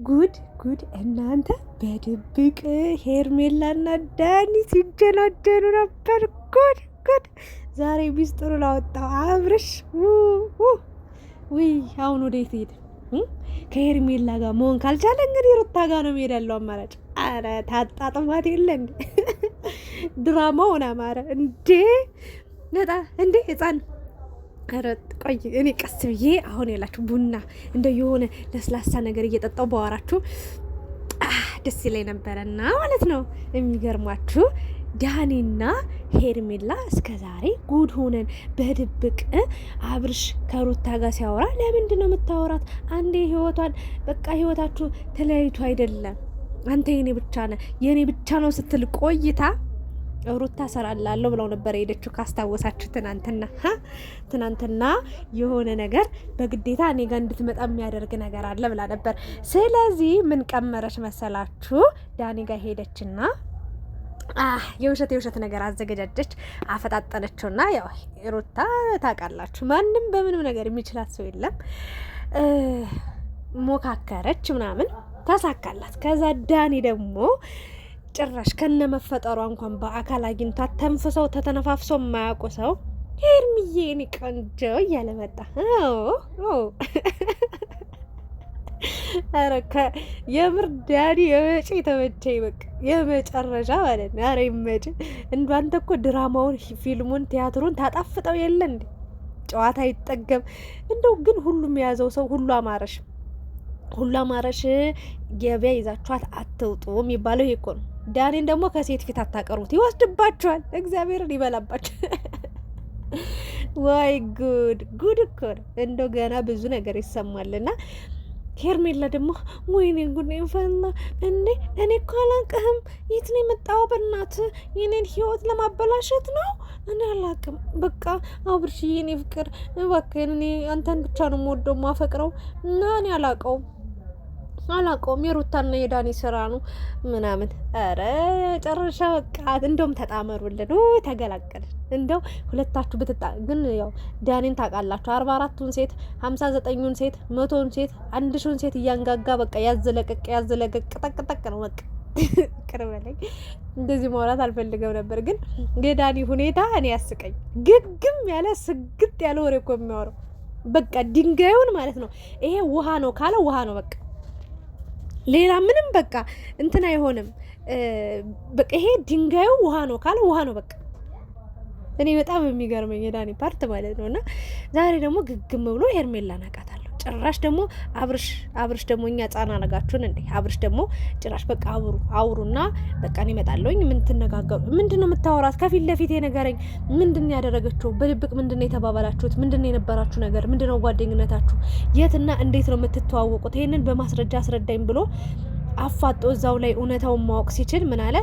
ጉድ እናንተ በድብቅ ሄርሜላና ዳኒ ሲጀናጀኑ ነበር። ጉድ ዛሬ ሚስጥሩ ላወጣው አብርሽ። ውይ አሁን ወዴት ሄደ? ከሄርሜላ ጋር መሆን ካልቻለ እንግዲህ ሩታ ጋር ነው መሄድ ያለው አማራጭ። አረ ታጣጥማት የለ እንዴ ድራማውን አማረ እንዴ ነጣ እንዴ ህፃን። ኧረ ቆይ እኔ ቀስ ብዬ አሁን ያላችሁ ቡና እንደ የሆነ ለስላሳ ነገር እየጠጣው ባወራችሁ ደስ ይለኝ ነበረና ማለት ነው። የሚገርማችሁ ዳኒና ሄርሜላ እስከ ዛሬ ጉድ ሆነን በድብቅ አብርሽ ከሩታ ጋር ሲያወራ ለምንድን ነው የምታወራት? አንዴ ህይወቷን በቃ ህይወታችሁ ተለያይቶ አይደለም አንተ የኔ ብቻ ነህ የኔ ብቻ ነው ስትል ቆይታ ሩታ ሰራላለሁ ብለው ነበር ሄደችው። ካስታወሳችሁ ትናንትና የሆነ ነገር በግዴታ እኔ ጋር እንድትመጣ የሚያደርግ ነገር አለ ብላ ነበር። ስለዚህ ምን ቀመረች መሰላችሁ? ዳኒ ጋር ሄደችና የውሸት ነገር አዘገጃጀች፣ አፈጣጠነችውና ያው ሩታ ታውቃላችሁ ማንም በምንም ነገር የሚችላት ሰው የለም። ሞካከረች ምናምን ተሳካላት። ከዛ ዳኒ ደግሞ ጭራሽ ከነ መፈጠሯ እንኳን በአካል አግኝቷት ተንፍሰው ተተነፋፍሰው የማያውቁ ሰው ሄርሚዬ እኔ ቆንጆ እያለ መጣ። ኧረ የምር ዳኒ የመጪ ተመቸኝ፣ በቃ የመጨረሻ ማለት ነው። ኧረ ይመጭ እንዳንተ እኮ ድራማውን ፊልሙን ቲያትሩን ታጣፍጠው የለ እንዴ ጨዋታ ይጠገም። እንደው ግን ሁሉም የያዘው ሰው ሁሉ አማረሽ ገበያ ይዛችኋት አትውጡ የሚባለው ይሄ እኮ ነው። ዳኒን ደግሞ ከሴት ፊት አታቀሩት፣ ይወስድባችኋል፣ እግዚአብሔርን ይበላባችሁ። ዋይ ጉድ እኮ ነው። እንደው ገና ብዙ ነገር ይሰማልና ሄርሜላ ደግሞ ወይኔ ጉድ ፈላ እንዴ! እኔ እኮ አላውቅህም። የት ነው የመጣው? በእናትህ የኔን ህይወት ለማበላሸት ነው። እኔ አላውቅም። በቃ አብርሽዬ የኔ ፍቅር እባክህን፣ እኔ አንተን ብቻ ነው የምወደው ማፈቅረው እና እኔ አላውቀውም የሩታና የዳኒ ስራ ነው ምናምን። ኧረ ጨረሻ በቃ እንደውም ተጣመሩልን፣ ተገላገልን። እንደው ሁለታችሁ ግን ያው ዳኒን ታውቃላችሁ 44ቱን ሴት 59ኙን ሴት 100ን ሴት 1000ን ሴት እያንጋጋ በቃ ያዘለቀቅ ጠቅጠቅ ነው በቃ። ቅርበለኝ እንደዚህ ማውራት አልፈልገው ነበር፣ ግን የዳኒ ሁኔታ እኔ ያስቀኝ። ግግም ያለ ስግጥ ያለ ወሬ እኮ የሚያወራው በቃ ድንጋዩን ማለት ነው። ይሄ ውሃ ነው ካለ ውሃ ነው በቃ፣ ሌላ ምንም በቃ እንትን አይሆንም። በቃ ይሄ ድንጋዩ ውሃ ነው ካለ ውሃ ነው በቃ። እኔ በጣም የሚገርመኝ የዳኒ ፓርት ማለት ነው። እና ዛሬ ደግሞ ግግም ብሎ ሄርሜላ ናቃታለሁ። ጭራሽ ደግሞ አብርሽ ደግሞ እኛ ጻና ነጋችሁን እንዴ? አብርሽ ደግሞ ጭራሽ በቃ አውሩና በቃ እኔ እመጣለሁኝ። ምን ትነጋገሩ? ምንድነው የምታወራት? ከፊት ለፊት የነገረኝ ምንድነው ያደረገችው? በድብቅ ምንድነው የተባባላችሁት? ምንድነው የነበራችሁ ነገር? ምንድነው ጓደኝነታችሁ? የትና እንዴት ነው የምትተዋወቁት? ይሄንን በማስረጃ አስረዳኝ ብሎ አፋጦ እዛው ላይ እውነታውን ማወቅ ሲችል ምን አለ?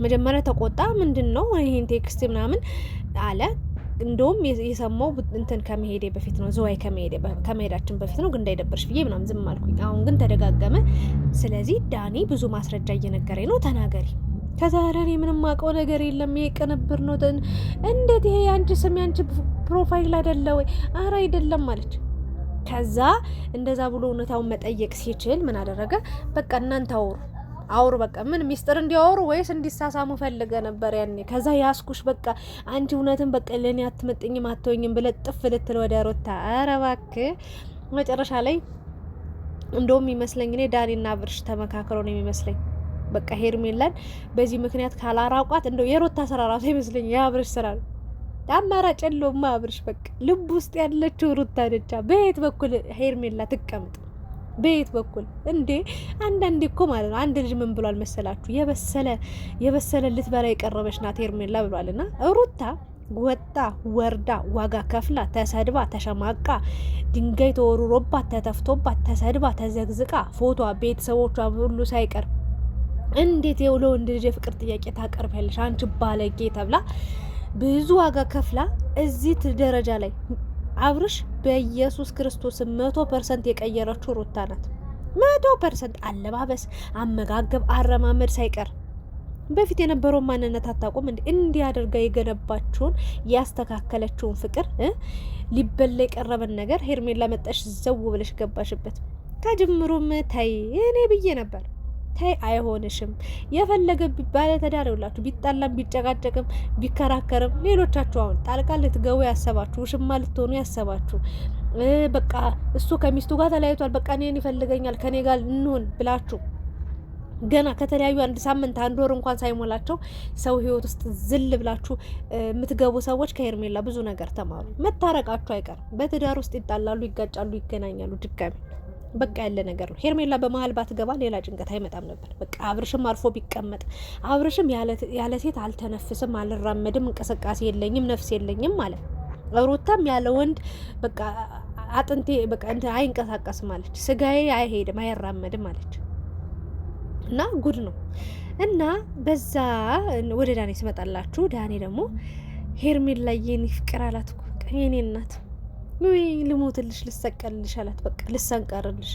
መጀመሪያ ተቆጣ። ምንድነው ይሄን ቴክስት ምናምን አለ። እንደውም የሰማው እንትን ከመሄዴ በፊት ነው፣ ዘዋይ ከመሄዳችን በፊት ነው፣ ግን እንዳይደበርሽ ብዬ ምናምን ዝም አልኩኝ። አሁን ግን ተደጋገመ። ስለዚህ ዳኒ ብዙ ማስረጃ እየነገረኝ ነው፣ ተናገሪ። ከዛ እኔ ምንም አውቀው ነገር የለም፣ ይሄ ቅንብር ነው። እንዴት ይሄ ያንቺ ስም ያንቺ ፕሮፋይል አይደለ ወይ? አረ አይደለም አለች። ከዛ እንደዛ ብሎ እውነታውን መጠየቅ ሲችል ምን አደረገ? በቃ እናንተ አውሩ በቃ። ምን ሚስጥር እንዲያወሩ ወይስ እንዲሳሳሙ ፈልገ ነበር ያኔ? ከዛ ያስኩሽ በቃ አንቺ እውነትን በቃ ለኔ አትመጥኝም አትወኝም ብለ ጥፍ ልትል ወደ ሩታ። ኧረ እባክህ መጨረሻ ላይ እንደውም ይመስለኝ እኔ ዳኒና አብርሽ ተመካክረው ነው የሚመስለኝ። በቃ ሄርሜላን በዚህ ምክንያት ካላራቋት እንደው የሩታ ስራ ራሱ ይመስለኝ የአብርሽ ስራ ነው። አማራጭ የለውም አብርሽ። በቃ ልብ ውስጥ ያለችው ሩታ ነቻ። በየት በኩል ሄርሜላ ትቀምጥ? በየት በኩል እንዴ? አንዳንዴ እኮ ማለት ነው አንድ ልጅ ምን ብሏል መሰላችሁ? የበሰለ ልትበላ የቀረበች ናት ሄርሜላ ብሏልና ሩታ ወጣ ወርዳ ዋጋ ከፍላ ተሰድባ ተሸማቃ ድንጋይ ተወሩሮባት ተተፍቶባት ተሰድባ ተዘግዝቃ ፎቶ ቤተሰቦቿ ሁሉ ሳይቀር እንዴት የወንድ ልጅ የፍቅር ጥያቄ ታቀርቢያለሽ አንቺ ባለጌ ተብላ ብዙ ዋጋ ከፍላ እዚህ ደረጃ ላይ አብርሽ በኢየሱስ ክርስቶስ 100% የቀየረችው ሩታ ናት። 100% አለባበስ፣ አመጋገብ፣ አረማመድ ሳይቀር በፊት የነበረውን ማንነት አታውቁም እንዴ? እንዲህ አድርጋ የገነባችውን ያስተካከለችውን ፍቅር ሊበላ የቀረበን ነገር ሄርሜላ መጣሽ ዘው ብለሽ ገባሽበት። ከጅምሩም ተይ እኔ ብዬ ነበር። ተይ አይሆንሽም። የፈለገ ባለትዳር ይውላችሁ ቢጣላም ቢጨቃጨቅም ቢከራከርም ሌሎቻችሁ አሁን ጣልቃ ልትገቡ ያሰባችሁ ውሽማ ልትሆኑ ያሰባችሁ በቃ እሱ ከሚስቱ ጋር ተለያይቷል፣ በቃ እኔን ይፈልገኛል ከኔ ጋር እንሆን ብላችሁ ገና ከተለያዩ 1 ሳምንት 1 ወር እንኳን ሳይሞላቸው ሰው ህይወት ውስጥ ዝል ብላችሁ የምትገቡ ሰዎች ከሄርሜላ ብዙ ነገር ተማሩ። መታረቃችሁ አይቀርም። በትዳር ውስጥ ይጣላሉ፣ ይጋጫሉ፣ ይገናኛሉ ድጋሚ በቃ ያለ ነገር ነው። ሄርሜላ በመሀል ባትገባ ሌላ ጭንቀት አይመጣም ነበር። በቃ አብርሽም አርፎ ቢቀመጥ፣ አብርሽም ያለ ሴት አልተነፍስም፣ አልራመድም፣ እንቅስቃሴ የለኝም፣ ነፍስ የለኝም ማለት ሩታም ያለ ወንድ በቃ አጥንቴ በቃ አይንቀሳቀስም አለች፣ ስጋዬ አይሄድም፣ አይራመድም አለች። እና ጉድ ነው። እና በዛ ወደ ዳኔ ስመጣላችሁ ዳኔ ደግሞ ሄርሜላ የኔ ፍቅር አላት እኮ በቃ የኔ እናት ወይ ልሞትልሽ ልሰቀልልሽ አላት። በቃ ልሰንቀርልሽ።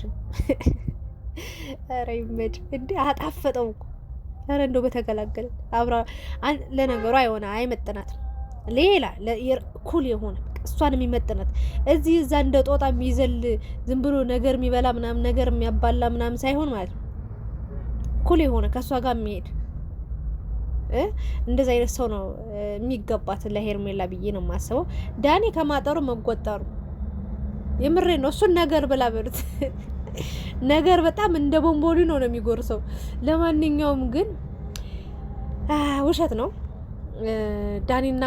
ኧረ ይመድ እንዴ አጣፈጠው እኮ። ኧረ እንደው በተገላገለ አብራ ለነገሩ አይሆነ አይመጥናትም። ሌላ ኩል የሆነ እሷን የሚመጥናት እዚህ እዛ እንደ ጦጣ የሚዘል ዝም ብሎ ነገር የሚበላ ምናምን ነገር የሚያባላ ምናምን ሳይሆን ማለት ነው ኩል የሆነ ከእሷ ጋር የሚሄድ እንደዚህ አይነት ሰው ነው የሚገባት ለሄርሜላ ብዬ ነው የማስበው። ዳኒ ከማጠሩ መጎጠሩ የምሬ ነው። እሱን ነገር ብላ በሉት ነገር በጣም እንደ ቦምቦሊ ነው የሚጎርሰው። ለማንኛውም ግን ውሸት ነው። ዳኒና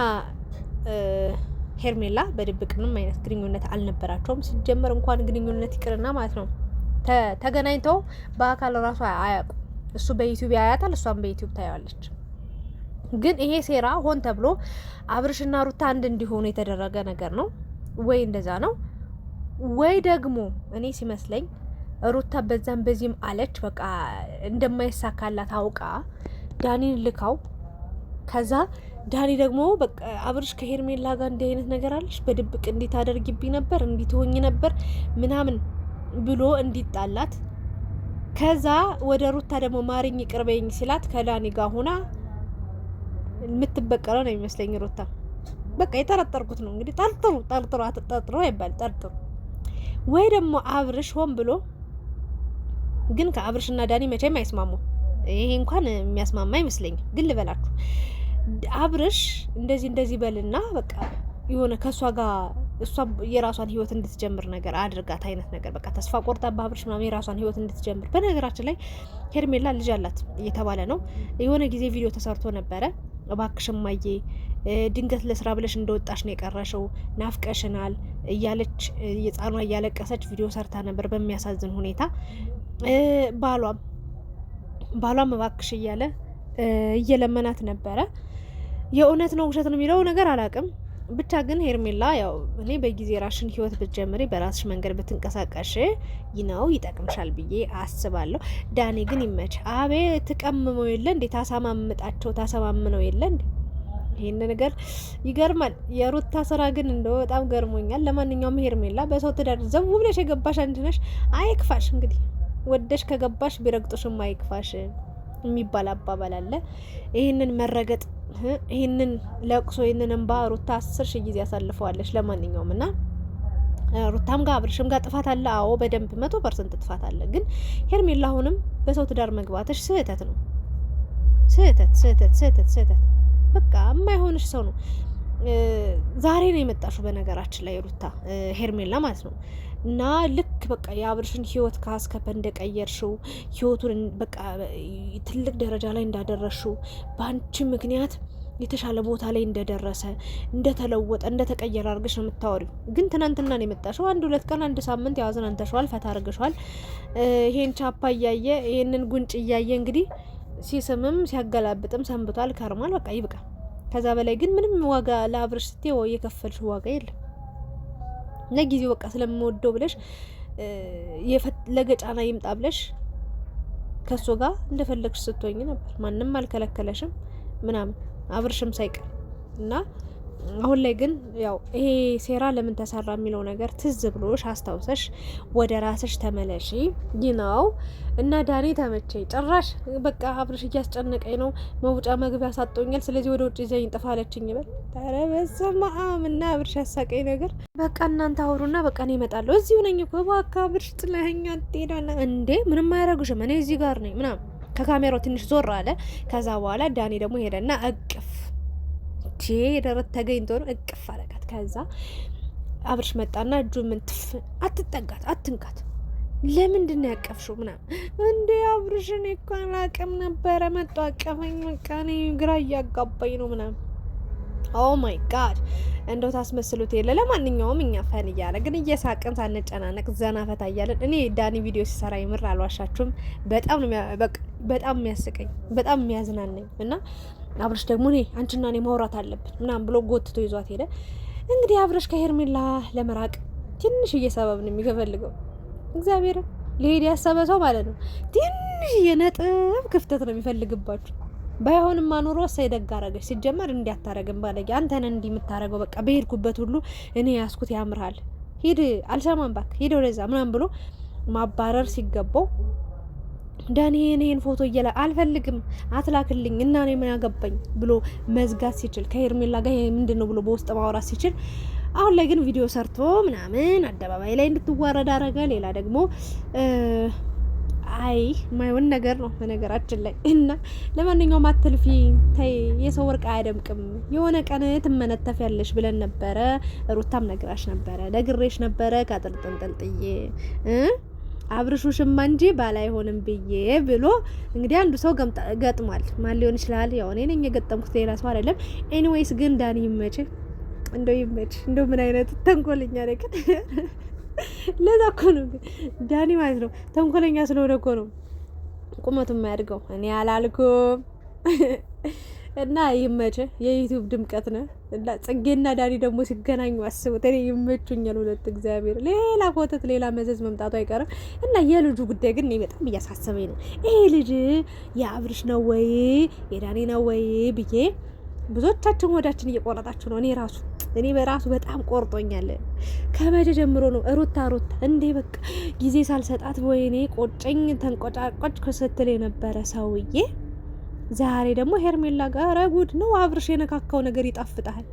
ሄርሜላ በድብቅ ምንም አይነት ግንኙነት አልነበራቸውም። ሲጀመር እንኳን ግንኙነት ይቅርና ማለት ነው ተገናኝተው በአካል ራሱ አያውቁም። እሱ በዩቲዩብ ያያታል፣ እሷም በዩቲዩብ ታያለች። ግን ይሄ ሴራ ሆን ተብሎ አብርሽና ሩታ አንድ እንዲሆኑ የተደረገ ነገር ነው ወይ እንደዛ ነው ወይ ደግሞ እኔ ሲመስለኝ ሩታ በዛም በዚህም አለች በቃ እንደማይሳካላት አውቃ ዳኒን ልካው ከዛ ዳኒ ደግሞ በቃ አብርሽ ከሄርሜላ ጋር እንዲህ አይነት ነገር አለሽ በድብቅ እንዴት አደርግብኝ ነበር እንዴት ሆኝ ነበር ምናምን ብሎ እንዲጣላት ከዛ ወደ ሩታ ደግሞ ማርኝ ቅርበኝ ሲላት ከዳኒ ጋር ሆና የምትበቀለው ነው የሚመስለኝ ሩታ። በቃ የጠረጠርኩት ነው እንግዲህ ጠርጥሩ አትጠርጥሩ አይባል ጠርጥሩ ወይ ደግሞ አብርሽ ሆን ብሎ ግን ከአብርሽና ዳኒ መቼም አይስማሙ። ይሄ እንኳን የሚያስማማ አይመስለኝም። ግን ልበላችሁ አብርሽ እንደዚህ በልና በቃ የሆነ ከሷ ጋር እሷ የራሷን ህይወት እንድትጀምር ነገር አድርጋት አይነት ነገር በቃ ተስፋ ቆርጣ በአብርሽ ምናምን የራሷን ህይወት እንድትጀምር። በነገራችን ላይ ሄርሜላ ልጅ አላት እየተባለ ነው። የሆነ ጊዜ ቪዲዮ ተሰርቶ ነበረ። እባክሽ እማዬ ድንገት ለስራ ብለሽ እንደወጣሽ ነው የቀረሽው፣ ናፍቀሽናል እያለች የጻኗ እያለቀሰች ቪዲዮ ሰርታ ነበር በሚያሳዝን ሁኔታ። ባሏም እባክሽ እያለ እየለመናት ነበረ። የእውነት ነው ውሸት ነው የሚለው ነገር አላውቅም። ብቻ ግን ሄርሜላ ያው እኔ በጊዜ ራሽን ህይወት ብትጀምሪ በራስሽ መንገድ ብትንቀሳቀሽ ይነው ይጠቅምሻል ብዬ አስባለሁ። ዳኒ ግን ይመች። አቤ ተቀምመው የለ እንዴ ታሰማምነው የለ እንዴ ይሄን ነገር ይገርማል። የሩታ ስራ ግን እንደው በጣም ገርሞኛል። ለማንኛውም ሄርሜላ በሰው ትዳር ዘው ብለሽ የገባሽ አንቺ ነሽ። አይክፋሽ እንግዲህ ወደሽ ከገባሽ ቢረግጦሽም አይክፋሽ የሚባል አባባል አለ። ይሄንን መረገጥ ይሄንን ለቅሶ ይሄንን እንባ ሩታ 10,000 ጊዜ ያሳልፈዋለች። ለማንኛውም እና ሩታም ጋር አብርሽም ጋር ጥፋት አለ። አዎ በደንብ 100% ጥፋት አለ። ግን ሄርሜላ አሁንም በሰው ትዳር መግባትሽ ስህተት ነው። ስህተት በቃ የማይሆንሽ ሰው ነው። ዛሬ ነው የመጣሽው በነገራችን ላይ ሩታ ሄርሜላ ማለት ነው። እና ልክ በቃ የአብርሽን ህይወት ከአስከፈ እንደቀየርሽው ህይወቱን በቃ ትልቅ ደረጃ ላይ እንዳደረሽው በአንቺ ምክንያት የተሻለ ቦታ ላይ እንደደረሰ እንደተለወጠ እንደተቀየረ አድርገሽ ነው የምታወሪው። ግን ትናንትና ነው የመጣሽው። 1-2 ቀን 1 ሳምንት ያዝናንተሽዋል፣ ፈታ አድርገሽዋል። ይሄን ቻፓ እያየ ይሄንን ጉንጭ እያየ እንግዲህ ሲስምም ሲያገላብጥም ሰንብቷል፣ ከርሟል። በቃ ይብቃ። ከዛ በላይ ግን ምንም ዋጋ ለአብርሽ ስትይ የከፈልሽው ዋጋ የለም። ለጊዜው በቃ ስለምወደው ብለሽ የፈለገ ጫና ይምጣ ብለሽ ከሱ ጋር እንደፈለግሽ ስትሆኝ ነበር። ማንም አልከለከለሽም ምናምን አብርሽም ሳይቀር እና አሁን ላይ ግን ያው ይሄ ሴራ ለምን ተሰራ የሚለው ነገር ትዝ ብሎሽ አስታውሰሽ ወደ ራስሽ ተመለሺ ይናው እና ዳኒ ተመቸኝ። ጭራሽ በቃ አብርሽ እያስጨነቀኝ ነው፣ መውጫ መግቢያ ሳጦኛል፣ ስለዚህ ወደ ውጭ ይዘኝ ጥፋ አለችኝ ይበል። ኧረ በስመ አብ። እና አብርሽ ያሳቀኝ ነገር በቃ እናንተ አውሩና በቃ እኔ እመጣለሁ፣ እዚሁ ነኝ እኮ እባክህ አብርሽ ጥለኸኝ አትሄዳና እንዴ ምንም አያረጉሽም፣ እኔ እዚህ ጋር ነኝ ምናምን ከካሜራው ትንሽ ዞር አለ። ከዛ በኋላ ዳኒ ደግሞ ሄደና እቅፍ የደረት ተገኝቶ ነው እቅፍ አለቃት። ከዛ አብርሽ መጣና እጁ ምንትፍ አትጠጋት፣ አትንካት፣ ለምንድን ነው ያቀፍሽው ምናምን እንዴ አብርሽ እኔ እኮ አላቅም ነበረ መጣ አቀፈኝ፣ በቃ እኔ ግራ እያጋባኝ ነው ምናምን። ኦ ማይ ጋድ እንደው ታስመስሉት የለ። ለማንኛውም እኛ ፈን እያለ ግን እየሳቅን ሳንጨናነቅ ዘና ፈታ እያለን እኔ ዳኒ ቪዲዮ ሲሰራ ይምር አልዋሻችሁም፣ በጣም ነው በጣም የሚያስቀኝ በጣም የሚያዝናናኝ እና አብርሽ ደግሞ እኔ አንቺና እኔ ማውራት አለብን ምናምን ብሎ ጎትቶ ይዟት ሄደ። እንግዲህ አብርሽ ከሄርሜላ ለመራቅ ትንሽዬ ሰበብ ነው የሚፈልገው። እግዚአብሔር ሊሄድ ያሰበ ሰው ማለት ነው ትንሽዬ ነጥብ ክፍተት ነው የሚፈልግባችሁ። ባይሆንም ማኖሮ ሳይደግ አረገች። ሲጀመር እንዲያታረግም ባለጌ አንተ ነህ እንዲህ የምታረገው። በቃ በሄድኩበት ሁሉ እኔ ያስኩት ያምራል፣ ሂድ አልሰማም ባክ ሂድ ወደዛ ምናምን ብሎ ማባረር ሲገባው ዳኒ እኔን ፎቶ እየላ አልፈልግም አትላክልኝ እና እኔ ምን ያገባኝ ብሎ መዝጋት ሲችል ከሄርሜላ ጋር ምንድነው ብሎ በውስጥ ማውራት ሲችል፣ አሁን ላይ ግን ቪዲዮ ሰርቶ ምናምን አደባባይ ላይ እንድትዋረድ አረገ። ሌላ ደግሞ አይ ማይሆን ነገር ነው በነገራችን ላይ እና ለማንኛውም አትልፊ ተይ፣ የሰው ወርቅ አያደምቅም፣ የሆነ ቀን ትመነተፍ ያለሽ ብለን ነበረ። ሩታም ነግራሽ ነበረ፣ ነግሬሽ ነበረ ካጥልጥንጥልጥዬ አብርሹ ሽማ እንጂ ባል አይሆንም ብዬ ብሎ እንግዲህ አንዱ ሰው ገጥሟል። ማን ሊሆን ይችላል? ያው እኔ ነኝ የገጠምኩት፣ ሌላ ሰው አይደለም። ኤኒዌይስ ግን ዳኒ ይመች፣ እንደው ይመች። እንደው ምን አይነት ተንኮለኛ ነው ግን ለዛ እኮ ነው ዳኒ ማለት ነው ተንኮለኛ ስለሆነ እኮ ነው ቁመቱ የማያድገው። እኔ አላልኩም እና ይመች፣ የዩቲዩብ ድምቀት ነው። እና ጽጌና ዳኒ ደግሞ ሲገናኙ አስቡት። እኔ ይመቹኛል ሁለት እግዚአብሔር። ሌላ ኮተት ሌላ መዘዝ መምጣቱ አይቀርም። እና የልጁ ጉዳይ ግን እኔ በጣም እያሳሰበኝ ነው። ይሄ ልጅ የአብርሽ ነው ወይ የዳኒ ነው ወይ ብዬ ብዙዎቻችን ወዳችን እየቆረጣችሁ ነው። እኔ በራሱ በጣም ቆርጦኛል። ከመቼ ጀምሮ ነው ሩታ እንዴ በቃ ጊዜ ሳልሰጣት ወይኔ ቆጨኝ ተንቆጫቆጭ ስትል የነበረ ሰውዬ ዛሬ ደግሞ ሄርሜላ ጋር ጉድ ነው። አብርሽ የነካካው ነገር ይጣፍጣል።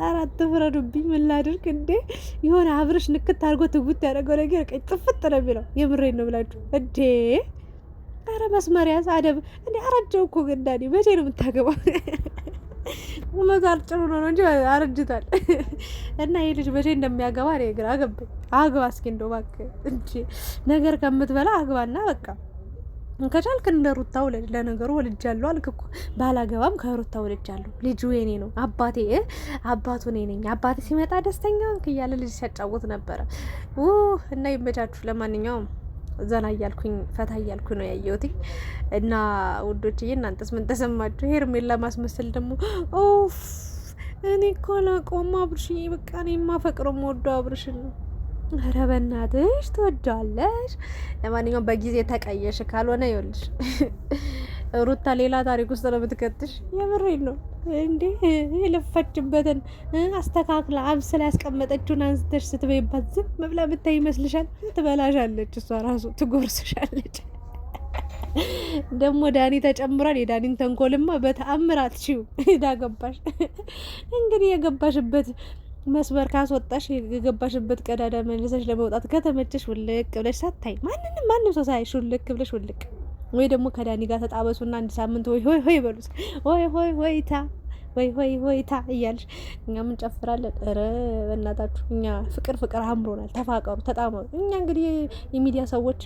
አራት ፍረዱብኝ፣ ምን ላድርግ እንዴ? የሆነ አብርሽ ንክት አድርጎ ትጉት ያደረገው ነገር ቀይ ጥፍጥ ነው የሚለው። የምሬን ነው ብላችሁ እንዴ? አረ መስመሪያስ አደብ እንዴ? አረጀው እኮ ገዳኒ። መቼ ነው የምታገባው? ቁመቱ ጥሩ ነው እንጂ አረጅታል። እና ይሄ ልጅ መቼ እንደሚያገባ እኔ ግራ ገባኝ። አግባ እስኪ እንደው እባክህ እንጂ ነገር ከምትበላ አግባና በቃ ከቻልክ እንደ ሩታ ወለድ። ለነገሩ ወልጃለሁ አልክ እኮ። ባላገባም ከሩታ ወልጃለሁ፣ ልጁ የኔ ነው፣ አባቱ እኔ ነኝ፣ አባቴ ሲመጣ ደስተኛ እያለ ልጅ ሲያጫውት ነበረ። እና ይመቻችሁ። ለማንኛውም ዘና እያልኩኝ ፈታ እያልኩ ነው ያየሁት። እና ውዶችዬ እናንተስ ምን ተሰማችሁ? ሄርሜላ ማስመሰል ደግሞ ኦፍ እኔ እኮ አላውቀውም አብርሽዬ። በቃ እኔ የማፈቅረው የምወደው አብርሽን ነው። ኧረ በእናትሽ ትወደዋለሽ። ለማንኛውም በጊዜ ተቀየሽ፣ ካልሆነ ይኸውልሽ ሩታ ሌላ ታሪክ ውስጥ ነው የምትከትሽ። የምሬን ነው እንዴ? የለፈችበትን አስተካክላ አብስላ ያስቀመጠችውን አንስተሽ ስትበይባት ዝም ብላ ብታይ ይመስልሻል? ትበላሻለች፣ እሷ ራሱ ትጎርስሻለች። ደግሞ ዳኒ ተጨምሯል። የዳኒን ተንኮልማ በተአምራት ሺው ዳገባሽ። እንግዲህ የገባሽበት መስመር ካስወጣሽ የገባሽበት ቀዳዳ መልሰሽ ለመውጣት ከተመቸሽ ውልቅ ብለሽ ሳታይ ማንም ሰው ሳይሽ ውልቅ ብለሽ ውልቅ፣ ወይ ደግሞ ከዳኒ ጋር ተጣበሱና አንድ ሳምንት ወይ ሆይ ሆይ በሉስ፣ ወይ ሆይ ሆይታ ወይ ሆይ ሆይታ እያልሽ እኛ ምን ጨፍራለን? ኧረ በእናታችሁ እኛ ፍቅር አምሮናል። ተፋቀሩ፣ ተጣመሩ። እኛ እንግዲህ የሚዲያ ሰዎች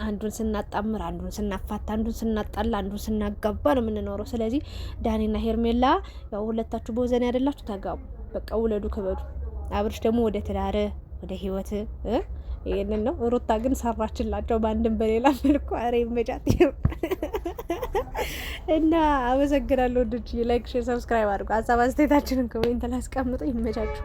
አንዱን ስናጣምር፣ አንዱን ስናፋታ፣ አንዱን ስናጣላ፣ አንዱን ስናጋባ ነው የምንኖረው። ስለዚህ ዳኒና ሄርሜላ ያው ሁለታችሁ በወዘን ያደላችሁ ተጋቡ፣ በቃ ውለዱ፣ ክበዱ። አብርሽ ደግሞ ወደ ትዳር ወደ ህይወት ይሄንን ነው። ሩታ ግን ሰራችላቸው በአንድም በሌላ መልኩ። አሬ መጫት እና አመሰግናለሁ። ወንዶች ላይክ፣ ሼር፣ ሰብስክራይብ አድርጉ። ሀሳብ አስተያየታችንን ኮሜንት ላይ አስቀምጡ። ይመቻችሁ።